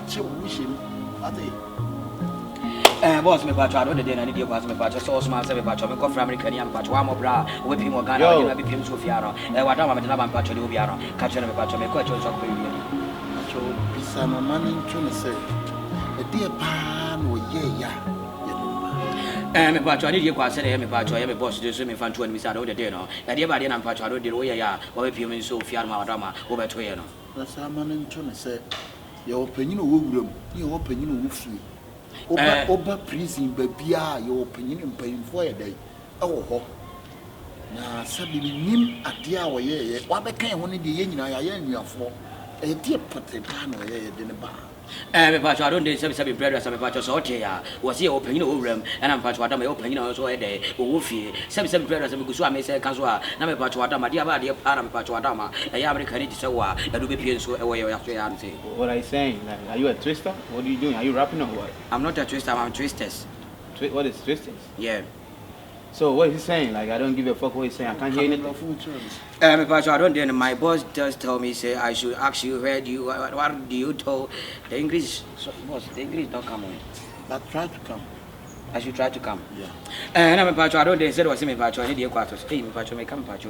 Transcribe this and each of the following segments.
watch wishing. Boss, me patch, I don't need any deal, me patch, so smart, me patch, me go from American, and patch, one more bra, with him or Ghana, and be him Sofiano, and what I'm a patch of Lubiano, catch me patch, me quite a son, man, in Trinity, a dear pan, or yeah. Me patch, I need you, I me patch, I am a boss, do me fan to me, I don't the dinner, and dear body and patch, I don't do ya, or if you mean Sofiano, Drama, over to you. That's a man in Trinity. Your opinion of room, your opinion of free. Oba prison, baby, your opinion in paying for a day. Oh, now, suddenly, nim at the hour, yeah, what I can't want in the inn I am you for a dear potato in the bar. Me patch, I don't do some bread as a patch of sort here. Was he opening over room, and I'm patch what I'm opening also a day, or woofy, some bread as a good swam, say, Kanswa, Name patch what I'm a dear body of Param patch what I'm a American so that will be pierced away after answer. What are you saying? Like, are you a twister? What are you doing? Are you rapping or what? I'm not a twister, I'm twisters. What is twisters? Yeah. So what is he saying? Like, I don't give a fuck what he's saying. I can't hear anything. Me patch, I don't do. My boss just told me say I should ask you where do you what do you told the English boss the English don't come on. But try to come. I should try to come. Yeah. And me patch, I don't do. Said was me patch, I need your quarters. Hey, me patch, me come patch.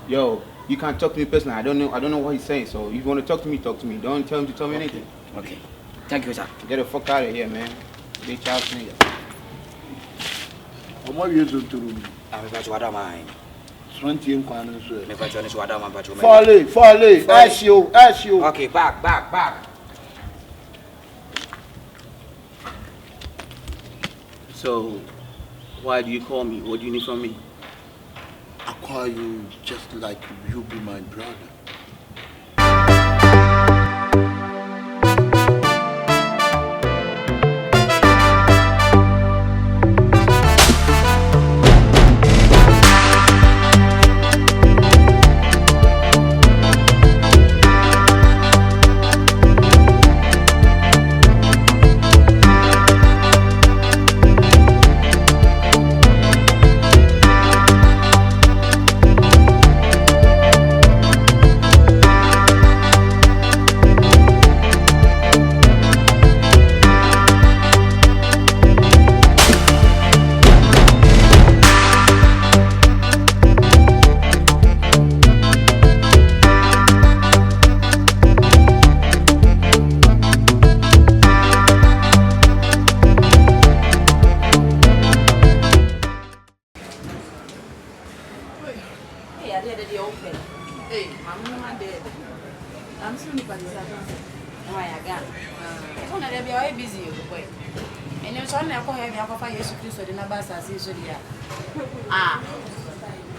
Yo, you can't talk to me personally. I don't know what he's saying. So if you want to talk to me, talk to me. Don't tell him to tell me anything. Okay. Thank you, sir. Get the fuck out of here, man. Bitch ass nigga. What are you doing to me? I'm patch what am I? 20 in Quanon, sir. Me patch is what I'm patch. Folly. Ask you. Okay, back. So, why do you call me? What do you need from me? I call you just like you be my brother.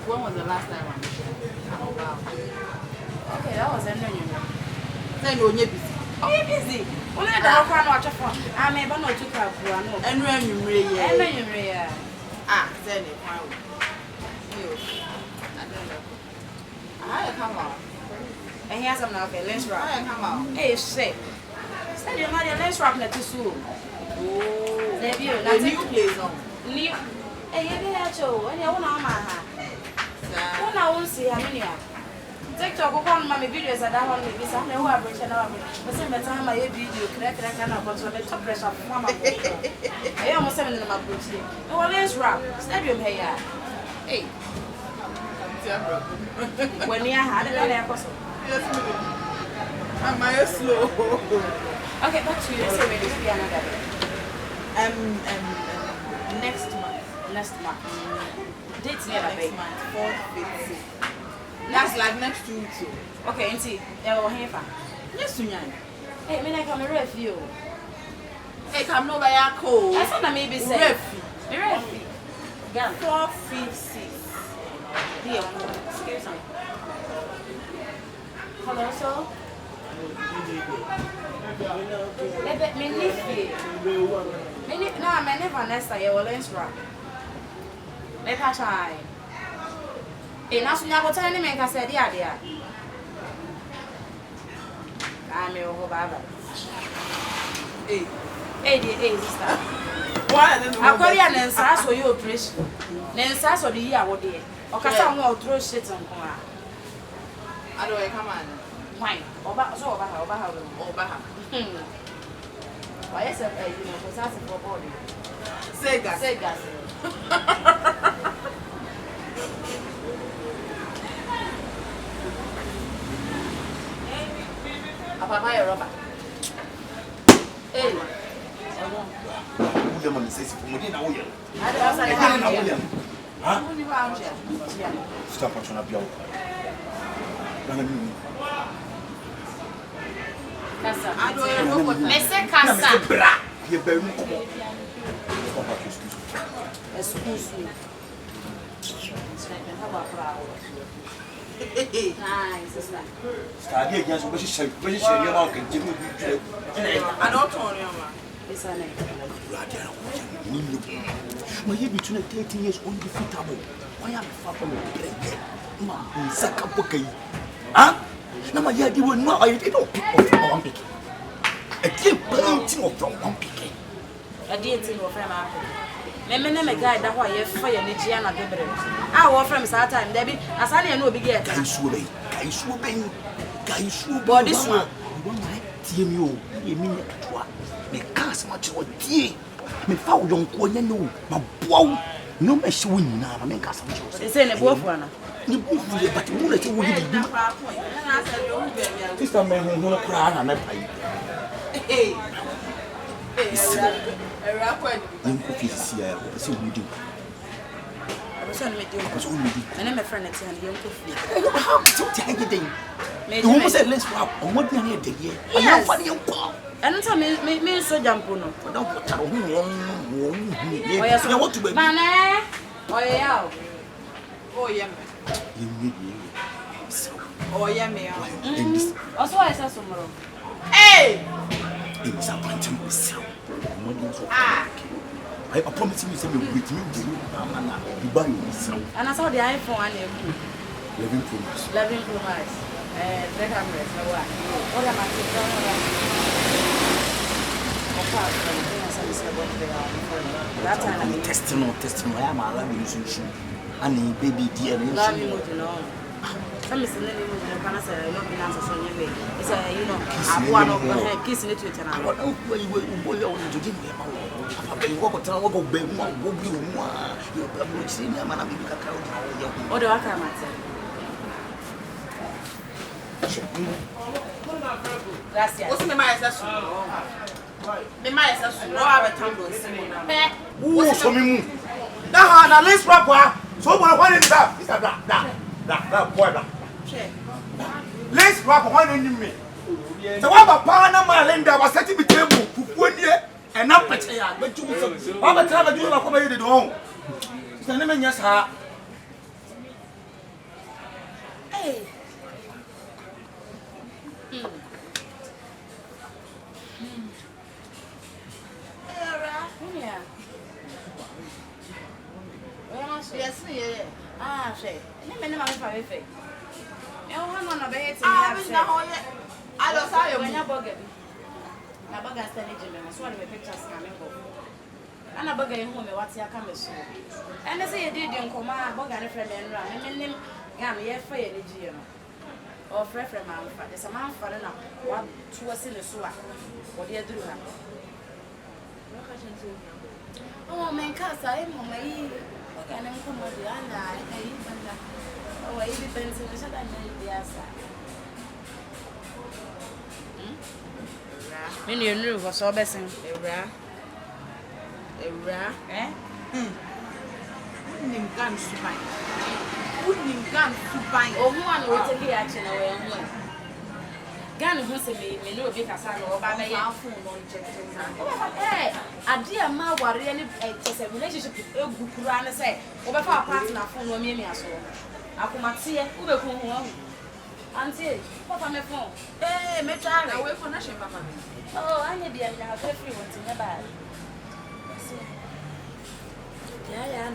When was the last time? Oh, wow. Okay, that was ending. Then you're busy. Oh, you're busy. Well, I don't know what you're for. I'm able not to come. And when you read, then it found you. I come out. And here's some now. Okay, let's rock. I come out. Hey, say. Send your money, let's rock that too soon. Oh, the new place on. New. Hey, you have to. And you want to when I won't see how many are. TikTok on my videos at that one, maybe some who are rich and but same time I video, crack and control the top pressure from my I almost 7 in my boots. Oh, let's rap. Stadium here. Hey. When you had it, I was. Yes, am I slow? Okay, back to you. Let's say we're going to be another day. Next month. Dates near next month, 4th, 5th, 6th. That's like next 2 weeks. Okay, and see, you're here for. Yes, you know. Hey, I come to review. Hey, come over here, cold. I said, maybe say. Review. 4th, 5th, 6th. Here, excuse me. Hello, sir. No, I'm never Vanessa. You will answer. Let her try. And now, you have to tell me, I said, yeah. I'm your whole Baba. Hey, sister. What? I'm going to answer for your operation. Then, Sasso, the year, what day? Okay, someone will throw shit on. I don't come on. Why? Oba why is it you know for us for body? Sega. Papa ya roba. Hey. Ule mami sisi kumudi na uye. Ada sasa na uye. Ha? Ni wa anje. Stop patuna bia. Bana mimi. Kasa. Ado ya roba. Mese kasa. Bra. Ye be mu komo. Papa excuse me. Nice, sister. Stadi e janso be shishye ni ma kan jimi bi tire. I don't turn you ma. It's a name. Radi ara ko jami ni lu. Ma ye between 13 years undefeatable. Why am I far from the ma saka bokai. Ah? Na ma ye di wo no I don't pick up one pick. A team painting of from one pick. A dear thing of my me me guy that why you fire ni gia na gebre. Ah wo from that time Debbie asane no big get. Guy suo Body suo. Won my tie mi o. Ye mi ne toa. Me cast much o tie. Me fa wo yonko nya no. Ma boaw. No me hye wo nyina ma me cast much o. They say ne boafu ana. Ni boafu le but mo na che wo di bi. Sister me ho no kra na na pai. Hey. Yin ko fi sia ya ko se wo di. And my friend is young coffee. How to take it in? You almost said let's swap on what you need to hear. I am funny and call. And tell me so jump on. Don't tell me. I want to be. Mana? Oh, yeah. Oh, yeah. Oh, yeah. Also, I saw tomorrow. Hey! It's a bunch of myself. Ah! I promise you, say, with me, you buy yourself. And I saw the iPhone and 11 Pro Max. 11 Pro Max. 3 cameras. What am I that time testing. I am allowing you. And baby dear, some is in the can say not be answer so you it's a you know I want to kiss it to each other. What to give me about you walk to go be one go be one you have seen a man of the crowd. Or the Akamata. Gracias. What's the master? The master no have a tumble. Who so me? Now let's rap. So what is that? Is that boy. Let's rap one enemy. The one Papa Malinda was setting the table for 1 year and not but you Papa Trava do not come here to home. It's the name, yes, her. Hey. Yes, yeah. Ah, say. Let me know if I fake. You want to be it. I don't say when you bugger. Na bugger stand Jimmy, so one of the pictures coming go. And a bugger in home, what's your camera so? And they say you did in command, bugger and friend and run. And then Gammy, you're for any GM. Or friend from my father. There's a man for enough. What to us in the swat. What do you do? Oh, man, cause I am on my and I'm coming to the other. Oh, I even been to the other side. Many you knew was so best in a rare. Eh? Wouldn't him gun to buy. Wouldn't him gun to buy. Oh, one will take the action away. Gun who say me no big as I know about my phone on check. Hey, a dear ma worry any relationship with a good run and say, over our partner phone or me as well. I come at see who will come home. Auntie, what on my phone? Hey, me try away for nothing, Papa. Oh, I need to have everyone to never. Yeah, yeah,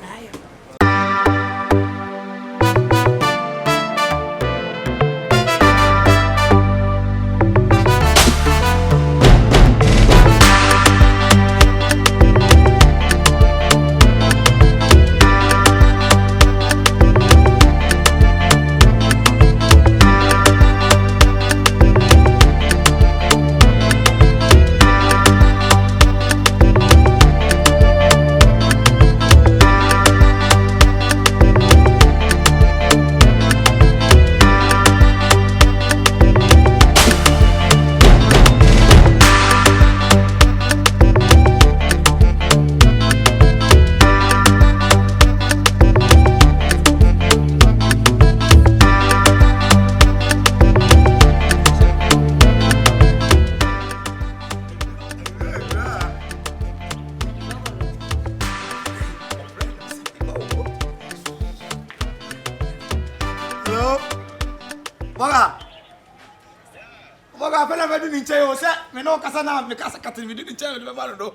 na me do ni nche o se me no kasa na me kasa kata me do ni nche me ma no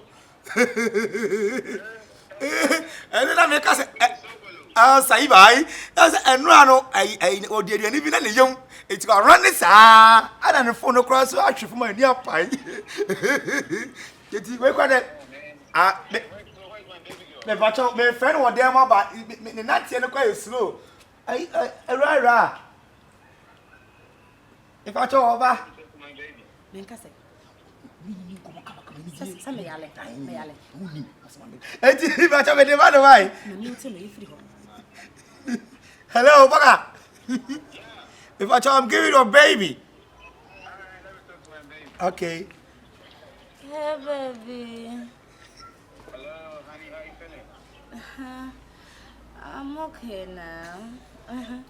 na me kasa sai bai that's enura no ai odi ni bi na ne yam eti ko run sa ana ne phone cross so ahwe ma ni apai eti we kwa de me bacho me friend wo dem ba ne na tie ne kwa slow ai ra if I told over Menkase. Sa me yale. Eti if I told me the man why? Hello, Baka. If I told I'm giving you a baby. Okay. Hey, baby. Hello, honey, how you feeling? I'm okay now. Good.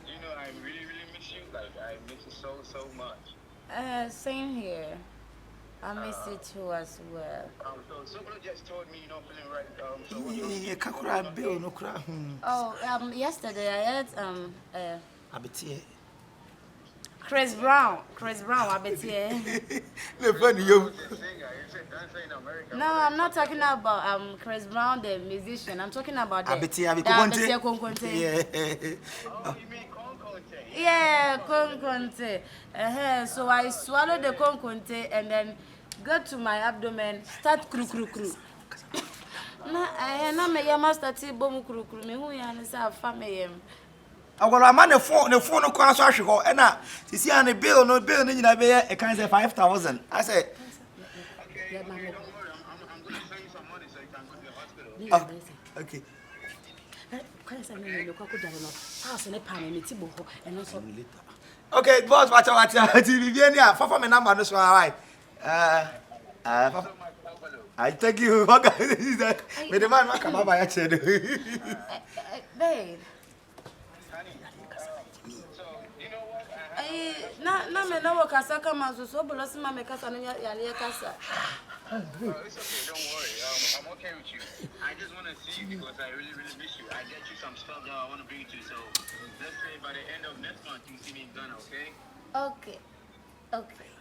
You know, I really miss you. Like, I miss you so much. Same here. I miss you too as well. So Sobolo just told me you're not feeling right. So Yeah, kakura bill no kura. Oh, yesterday I had Abetie. Chris Brown, I bet you. Le funny you. No, I'm not talking about Chris Brown, the musician. I'm talking about the Abetie Konkonte. Yeah. Oh, you mean Konkonte? Yeah, Konkonte. So I swallow the Konkonte and then go to my abdomen, start kru. Na me yama start bom kru. Me hu ya na sa fa me yam. Agora man the phone no kwa so ahwe ho na sisi an bill no nyina be e kan say 5,000. I say Okay, don't worry. I'm going to send you some money so you can go to the hospital. Okay. Okay, boss, watch TV here. Fafa me number no so right. I thank you. Me the man come baba ya chedo. Babe. So, you know what? Na me no work as kama so bolo sima me kasa no ya kasa. It's okay, don't worry. I'm okay with you. I just want to see you because I really miss you. I get you some stuff that I want to bring to you. So let's say by the end of next month you see me in Ghana, okay? Okay.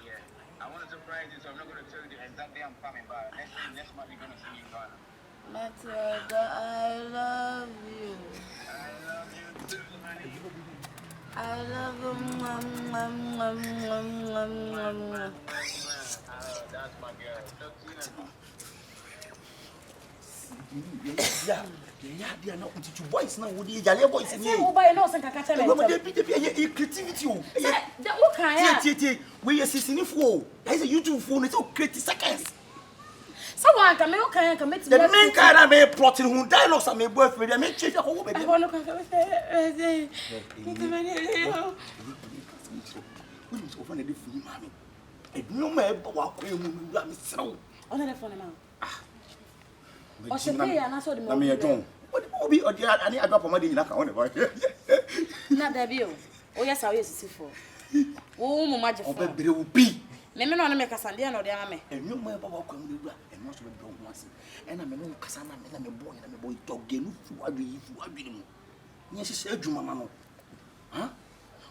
Yeah. I want to surprise you, so I'm not going to tell you the exact day I'm coming, but next month you're going to see me in Ghana. Matilda, I love you. I love you too, honey. I love you. That's my girl. Talk to you Yeah, they are not into voice now. Would you jale voice in here? Who buy no sen kaka tell me. They creativity. That what kind ya? We are sitting for. I say YouTube phone is 30 seconds. Someone can make kind can make The main kind of me plotting who dialogues and me boyfriend. I make change the whole baby. I want to come. No man, walk away. Let me throw. On the phone now. O se pay na so de mo. Na me don. What be odi ani adwa poma de nyina ka won boy. Na da bi o. O yes a o yes sifo. Wo mo maje fo. Obebere wo bi. Me no me kasa de na o de ama me. Enyo mo e baba kwa mu de wura. Enyo so be do ho ase. E na me no kasa na me boy dogenu fu adwi ni mu. Nye hye adwuma ma no. Ha?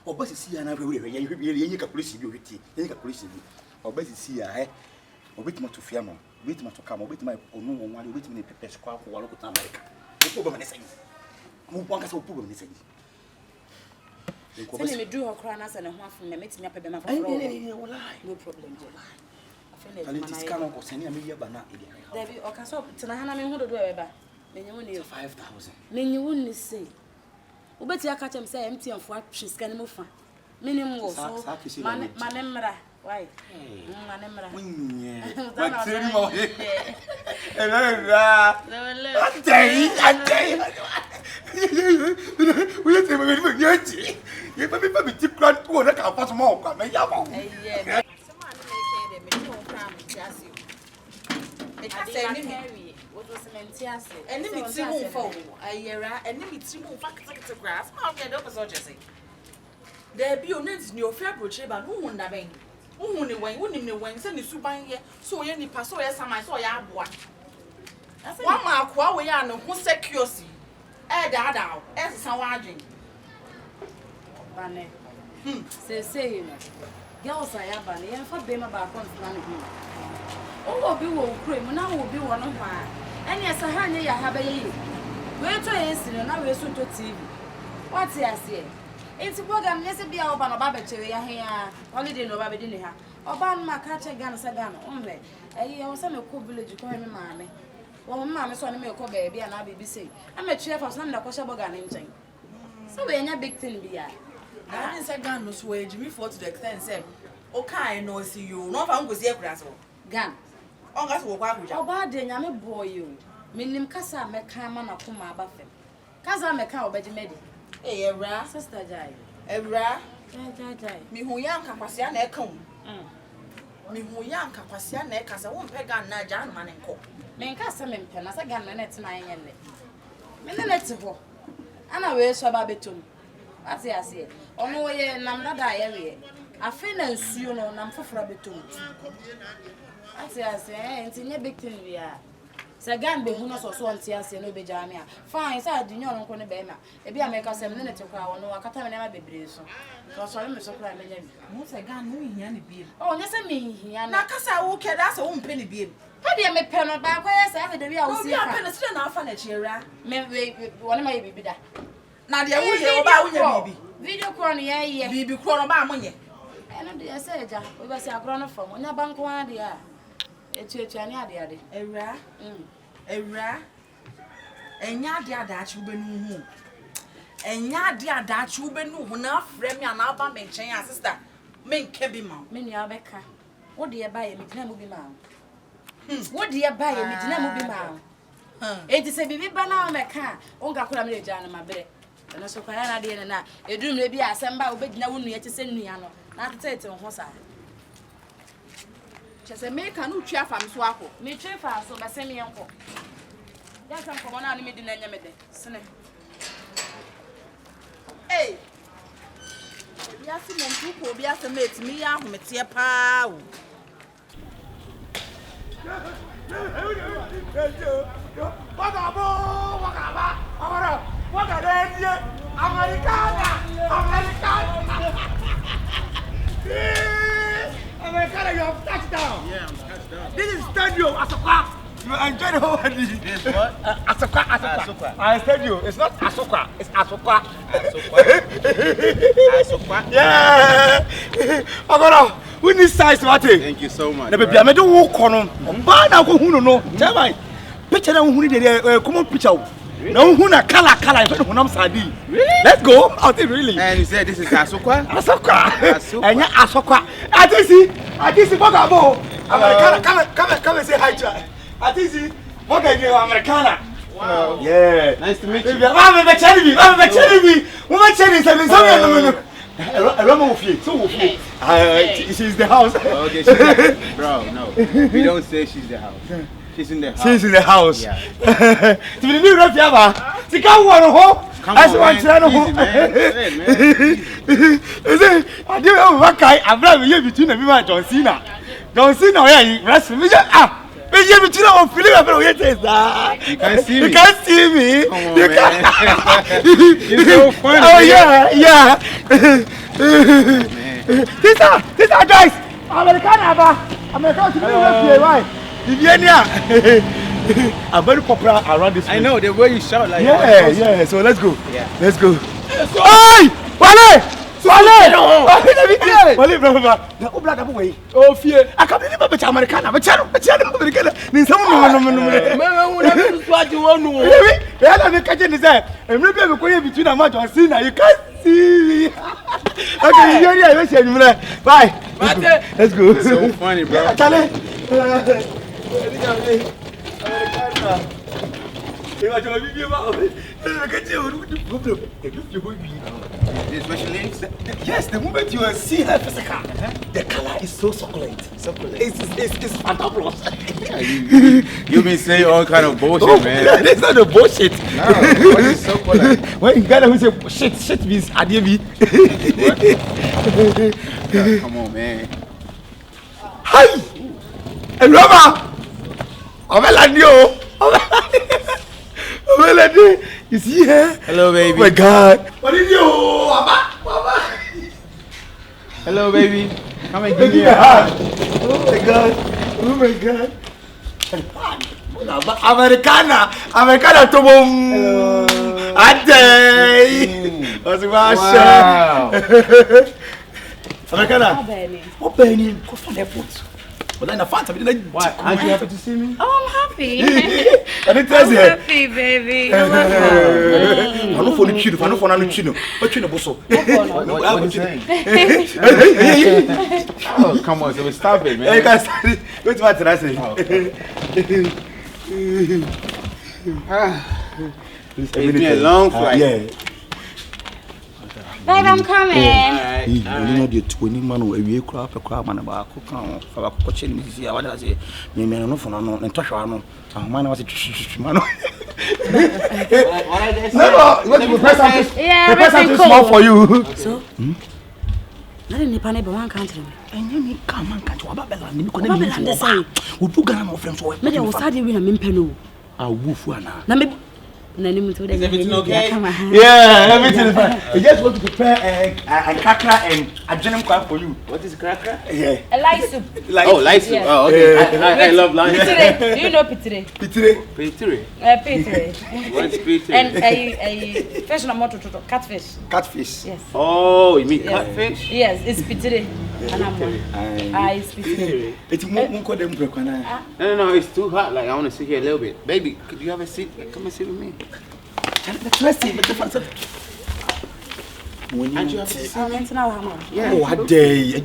Obasisi ya na hwe ye calculation bi o hweti. Ye calculation bi. Obasisi ya he. Obetima to fia no. Obetima to come. Obetima onu won wale. Obetima ne pepe square ko walo ko ta America. O problem ne sɛn. Mo bɔnka sɛ o problem ne sɛn. Sɛ me do okra na sɛ ne ho afom na metimi apɛ be ma Ai foforo. wallahi. No problem je. Afɛ Kali na ti scan ko sɛn ya me yɛ bana ide. Dabi o ka so tena hana me hu dodo e ba. Menye wo ne 5,000. menye wo ne sei. Obeti aka kyem sɛ MTN fo atwe scan mo fa. Minim wo so. Mane mmra. Why? Mane mmra. Munye. Ba tiri mo. Atei. We say me me yeti. Ye pa me ti kran ko na ka fa so mo kwa me ya ba. Eh. There be on ends new fair brochure, but who won that bang? Who won the way, wouldn't the wings and the suban ye, so any pass or yes, I saw ya boy. One mark, while we are no who secures. Eh, dad, as some waging. Bane. Say, girls I have and for them about confront you. Oh, be will cream, now will be one of mine. And yes, I have a year. Wait to incident, now we're soon to TV. What's I say? It's a program, yes, be our Baba Cherry here, holiday no Baby dinner. Oban my catch a gun, Sagan, only. I was a cool village to call me, mammy. Well, mamma saw me a call baby and I'll be saying, I'm a chair for some that was a bogan in. So we're not big thing, be I. I didn't say gun, no sway, Jimmy for to the extent, said, okay, no, see you, no, I'm with your grass. Gun. Oh, that's what I bad then, I'm a boy, you. Minim Casa, make Caman of Kuma Buffet. Casa, make out, but you made it. Eh, a sister Jai. A ra, me who young Capasian echo. Me who young Capasian neck as a won't peg on Najan man and co. Men Casa men pen as a gunman at 9 and let. Let's go. And I will so babitum. As I say, on no way, and I'm not area. I feel as you know, I'm for Frabitum. As I say, it's in a big thing we are. Sagan be who knows so on Tias and Obejamia. Fine, so I do not know Bema. Maybe I make us a minute to cry, no, I can't never be brave. So I'm so crying. Most I can't know any beam. Oh, yes, I mean, Nakasa will care that's a own penny beam. How do you make pen back? Where's I the real see a pen still now furniture? Maybe one of my baby that. Now, the way about baby. Video corner, yeah, baby corner about money. And I said, we was a grown from when a bank one, dear. It's any idea. A ra, and yadia that you been and yadia that you been who now frame your album and change your sister. Men can be mount. Many are Becca. What do you buy a midnight movie mount? What do you buy a midnight movie mount? It is a baby banana mecha. Onga Kuramia Jan, my bed. And also, I didn't know. A dream may be a samba, but no one yet to send me. Not to say it on Hosa. Just a make a new chair from Swako. Me chair for so by semi uncle. That's come from one enemy in the hey, yes, people be as a mate me out with your pow. You have touchdown. Yeah, I'm touchdown. This is stadium Asoka. You enjoy the whole wedding. This what? Asoka. I stadium. It's not Asoka. It's Asoka. Asoka. Yeah. Agora, we need size Mate. Thank you so much. The baby, I made you walk on. Ba na ko hunu no. Tell picture na hunu dey common picture. No huna color if hunam sadi. Let's go. Out it really. And you said this is Asoka? Asoka. Enya Asoka. I see Bogabo. Americana, come and say hi to her. I see Bogabo Americana. Wow. Yeah. Nice to meet you. I'm a cherry. Woman cherry is a Roman of you. So she's the house. Okay, she's the, bro, no. We don't say she's the house. She's in the house. She's in the house. Yeah. To the new Rafiava. She can't want to home. Come on, man. Easy, man. I didn't know what kind of brother between me and John Cena. John Cena, yeah, wrestling. You can't see me. You can't see me. Come on, man. You're so funny. Oh, yeah. These are guys. American to be right. I'm very popular around this place. I know the way you shout like yeah. So let's go. Yeah. Let's go. Hey! Wale! Brother. Oh, black away. Oh, fear. I can't believe it's American. I'm a channel. Need someone. What you want to know? We are catching this. I'm not going between a match and Cena. You can't see me. Okay, you're bye. Let's go. It's so funny, bro. Especially, yes, the moment you see her physical, the color is so succulent. It's fantabulous. You've been saying all kind of bullshit, man. It's not the bullshit. No, what is succulent? When in Ghana we say shit means adiemi. Come on, man. Hi! And Roma! Omeladi! You see here? Hello, baby. Oh my God! What did you? Mama! Hello, baby. Come and give me a hug. Oh my God. Oh my God. Americana to boom. Ade. What's the Wow. Americana. Oh, Benny. Go for the airport. But then I found something. Why? Aren't you happy to see me? Oh, I'm happy. I'm happy, baby. I love I don't for the chino. I don't for the chino. What chino bosso? What are you saying? Oh, come on. So stop it, man. You can start it. What's what I say? It's been a long flight. Yeah. Babe, I'm coming. You know the 20 man who we crop a crab and about cook for a coaching. What I say, me no for no and touch one. Man was a man. No, the present is small for you. So? I didn't need one country. And you come and catch what Babylon. You couldn't say, who took a of friends. Maybe I was studying with a mimpeno. A woof one. Is everything okay? Yeah, everything is fine. I just want to prepare a cracker and a general crab for you. What is cracker? Yeah. A light soup. Oh, light soup. Yeah. Oh, okay. I love light soup. Pitire. You know pitire. Pitire. Pitire. Pitire. What's pitire? And a fish no more to catfish. Catfish. Yes. Oh, you mean catfish? Yes, it's pitire. It's pitire. It's more than Brekwana. No, it's too hot. Like, I want to sit here a little bit. Baby, could you have a seat? Come and sit with me. Let's see, but the Aren't you happy to see me? yeah. Oh, what day? You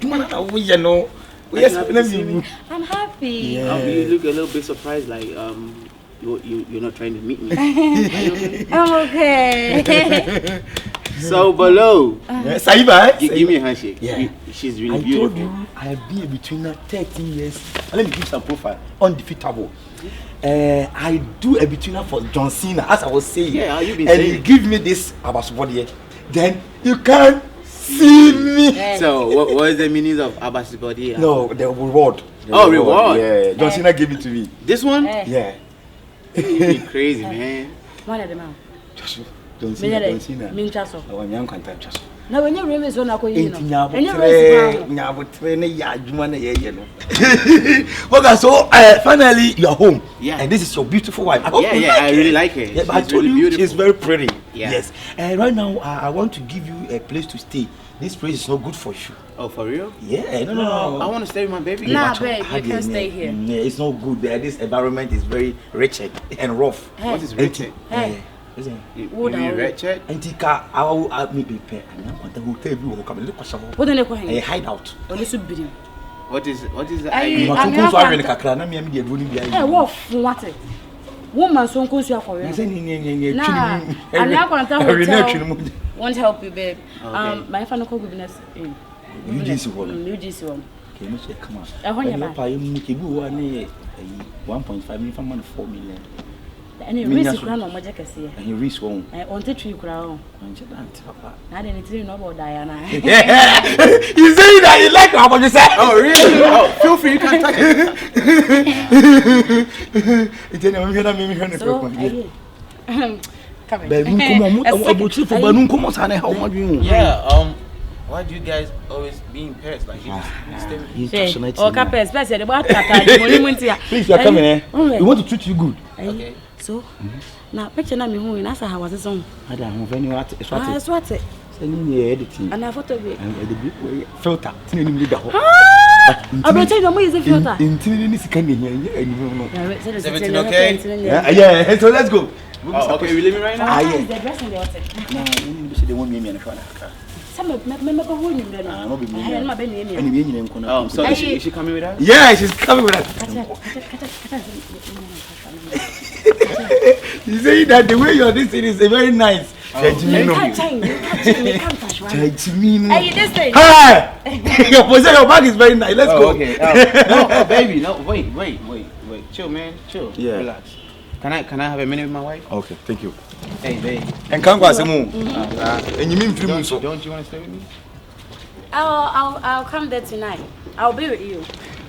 know. Yes, I'm happy. Yeah. You look a little bit surprised, like you're not trying to meet me. I'm okay. So below, Saiba, give me a handshake. Yeah. She's really I beautiful. told you I have been between 13 years. Let me give some profile. Undefeatable. I do a between for John Cena, as I was saying. Yeah, you've been and saying. you give me this about body, then you can't see me. So what is the meaning of Abbas body? No, the reward. Reward. Yeah, John Cena gave it to me. This one? Yeah. You're crazy, man. One of them out. John Cena. Mean just I want young contact. now when you remember so now you know. Okay, so finally you're home. Yeah. And this is your beautiful wife. Yeah, I really like her. Yeah, but I told you she's very pretty. Yeah. Yes. Right now I want to give you a place to stay. This place is not good for you. Oh, for real? Yeah, no. I want to stay with my baby. Nah, babe, you can stay here. Yeah, it's not good there. This environment is very wretched and rough. What is wretched? Hey. You mean wretched? Antika, I will maybe prepare. I want the hotel you will come and look for some. What are they A hideout. What is the You must go to America. Kakra me the running behind. Hey, what woman so close to your Nah, I'm not going to tell you. Won't help you, babe. My final goodness in UGC one. UGC one. Okay, no say come on. I want you back. I am mukibu 1.5 million for man 4 million. Any risk crown on Majaka see. And you risk one. I want to tree crown. Papa. I didn't know about Diana. You say that you like how much you say? Oh, really? Oh, feel free, you can touch it. Why do you guys always be in Paris? Like, you stay with Oh, Capes, please, you are coming, eh? We want to treat you good. Okay. So, now, picture me who in Asa was his own. I don't know if anyone is Swat it. Send me editing. And I photo it. And the big filter. I will tell you more is a filter. In 10 minutes, can be here. Is everything okay? Yeah, so let's go. Oh, okay, we leaving right now? Yeah. The dress in the hotel. No, they want me in the front. Some of them are holding them. I'm not So is she coming with us? Yeah, she's coming with us. You say that the way you're this is very nice. You can't touch one. Hey, this thing. Hi! Your bag is very nice. Let's go. Okay. No, baby, no, wait. Chill, man, chill. Yeah. Relax. Can I have a minute with my wife? Okay, thank you. Hey, babe. And can't go as a moon. And you mean 3 months? Don't you want to stay with me? I'll come there tonight. I'll be with you.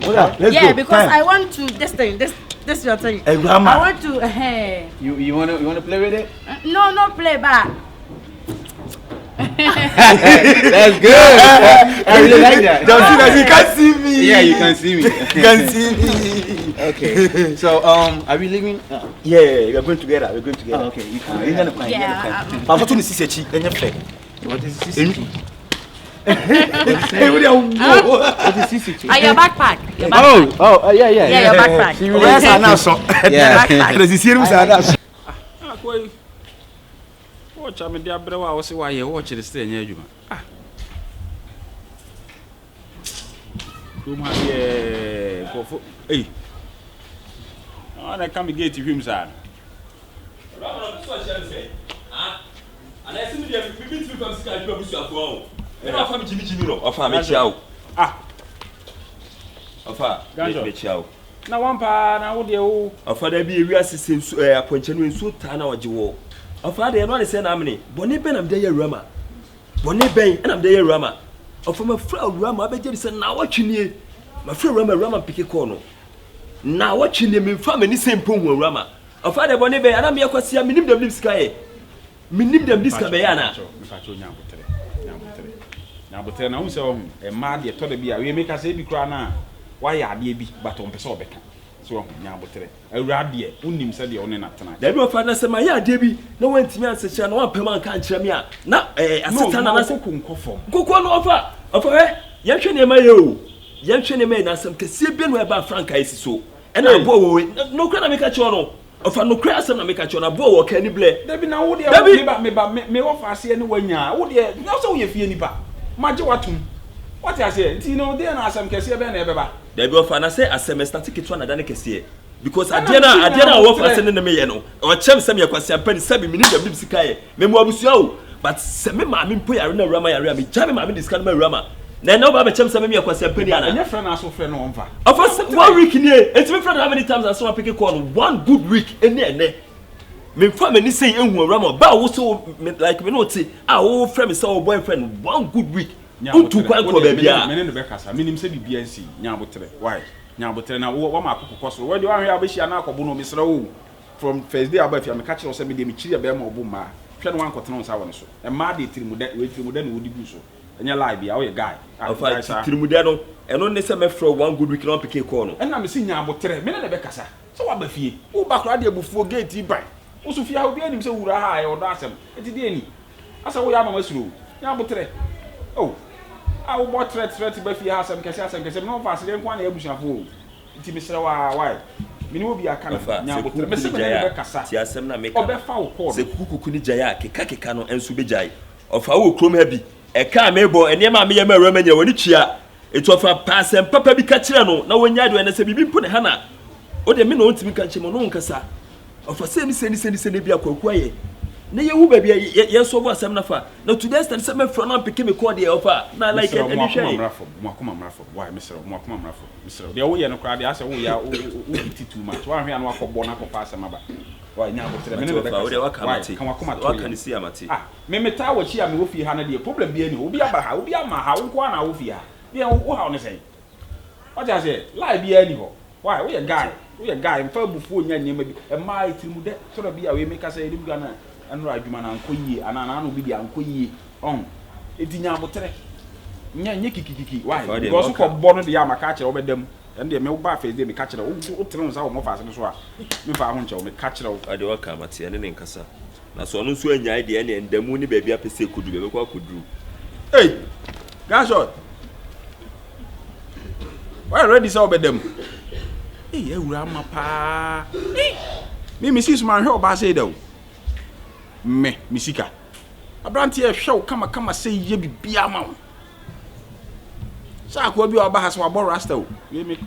Let's go. Yeah, because I want to this is your thing. Hey, grandma. I want to You wanna play with it? no play back. That's good. I really like that. You can't see me. Yeah, you can see me. You can see me. Okay. So, are we leaving? Yeah, we're going together. We're going together. Oh, okay. You can. Yeah. I'm going to see Sechi. Then you fair. What is this? Hey, what What is this? Your backpack. Yeah. Yeah, your backpack. Yes, I know so. Yeah. There's this here, I know. Akoi. Watch am dia brewa wo se wa ye watch the stay nya adwuma. Kuma ye kofo. Eh. Ana kam gate hwim sa. Ana esi mi dia mi bi tu fam sika adwuma busu afo o. Me na fa mi jimi no. Ofa me chiao. Ofa me chiao. Na wampa na wo de wo. Ofa da bi ewi asese nsu aponche no nsu ta na oje wo. Ofa de no ne se na amne. Boni ben am de ye rama. Boni ben na am de ye rama. Ofa ma fra rama abeje se na wo twenie. Ma fra rama pike ko no. Na wo twenie me fa mani sempo hu rama. Ofa de boni ben ana me yakwase minim dem sika ye. Minim dem diska be ya na. Me fa cho nyabotere. Nyabotere na wo se wo e ma de to de bi a we make us e bi kra na wa ya ade bi bato mpese obeka. So nyabotere awurade unim se de one na tena. Da bi ofa na se ma ya ade bi na wantimi ansechira na wampem an ka nkyerɛ me a na aseta na na se konkofo. Kokko no ofa ye hwe ne ma ye o. Ye hwe ne ma na asem kese bi no e ba franka esi so. E na abo wo no kra na me ka kye no. Ofa no kra asem na me ka kye no abo wo ka ni ble. Da bi na wo de me ofa ase ne wanya. Wo de na so wo ye fie nipa. Maje watum. What I say? Nti no dey na asem kese be na e beba. Da bi ofa na se asem static to na da ne kese. Because adena wo fa se ne me ye no. O chem sem ye kwase apani sabi mini da bib sika ye. Me mo abusua o. But se me ma me mpo yare na rama yare me jame ma me discard ma rama. Na na ba be chem sem me ye kwase apani ana. Anya friend na so friend no onfa. Ofa 1 week ni e. Enti me friend how many times I saw pick call 1 good week ene. Me fa me ni say ehun rama ba wo so like me no ti. Wo friend me say wo boyfriend 1 good week. Untu kwa ko ba bia. Me ne be kasa. Minim se bibia nsi nyabotere. Why? Nyabotere na wo ma akoko so. We de wan hwe abehia na akobo no mesra wo. From first day abafia me ka kire so me de me kiri be ma obo ma. Hwe no wan kotena nsa wo ne so. E ma de tirimuda na wodi bu so. Enya lie bia wo ye guy. Afa tirimuda no eno ne se me fro 1 good week no pick call no. Ena me se nyabotere. Me ne be kasa. So wa ba fie. Wo ba kra de abufuo gate ban. Wo so fie ha obi anim se wura ha e odo asem. Eti de ni. Asa wo ya ma masuro. Nyabotere. Oh. I will bought threat by fear some cases no fast then one ebushafo nti mesere wa why me no be aka nya botre me se me be kasa ti asem na make obefa wo call se kukuku ni jaya keka no ensu be jai ofa wo krom ha bi e ka me bo ene ma me ye ma rama nya woni tua etu ofa pasem papa bi ka kire no na wonya de na se bibi mpo ne ha na o de me no ntimi ka kire mo no nkasa ofa se ni bi akwaku aye na ye hu ba bia ye so bo asem na fa na today stand se me fro na pick me call dey offer na like any shey mwakoma mrafo why misero mwakoma mrafo misero dey wo ye no kra dey ase wo ya wo biti too much wa hwe anu akọbọ na akọpa asem aba why nya botere me ne be ka waka ni si amate me meta wa chi a me wo fi ha na dey problem bi ani obi aba ha obi ama ha wo kwa na wo fi ha dey wo ha ne sei what I say lie bi ani ho why we a guy mfa bufu onya nyema bi e mai tirimude so da bi a we make say edim ga na anura adwuma na ankoyie ana no bi dia ankoyie on edinya botere nya kikikiki why because ko bo no dia maka kire obedam ende me ba face dey me ka kire o tere nsa wo mo fa se so a me fa ho nche o me ka kire o ade waka mate ene ne nkasa na so no nso anya ide ene ndamu ni ba bia pese kodu be ko akodu hey gashot why ready so obedam hey AWURAMA pa me sis man hwe oba say do me misika abranti e hwe kama say ye bibia ma wo sa ko bi oba ha so abọ rasta o we me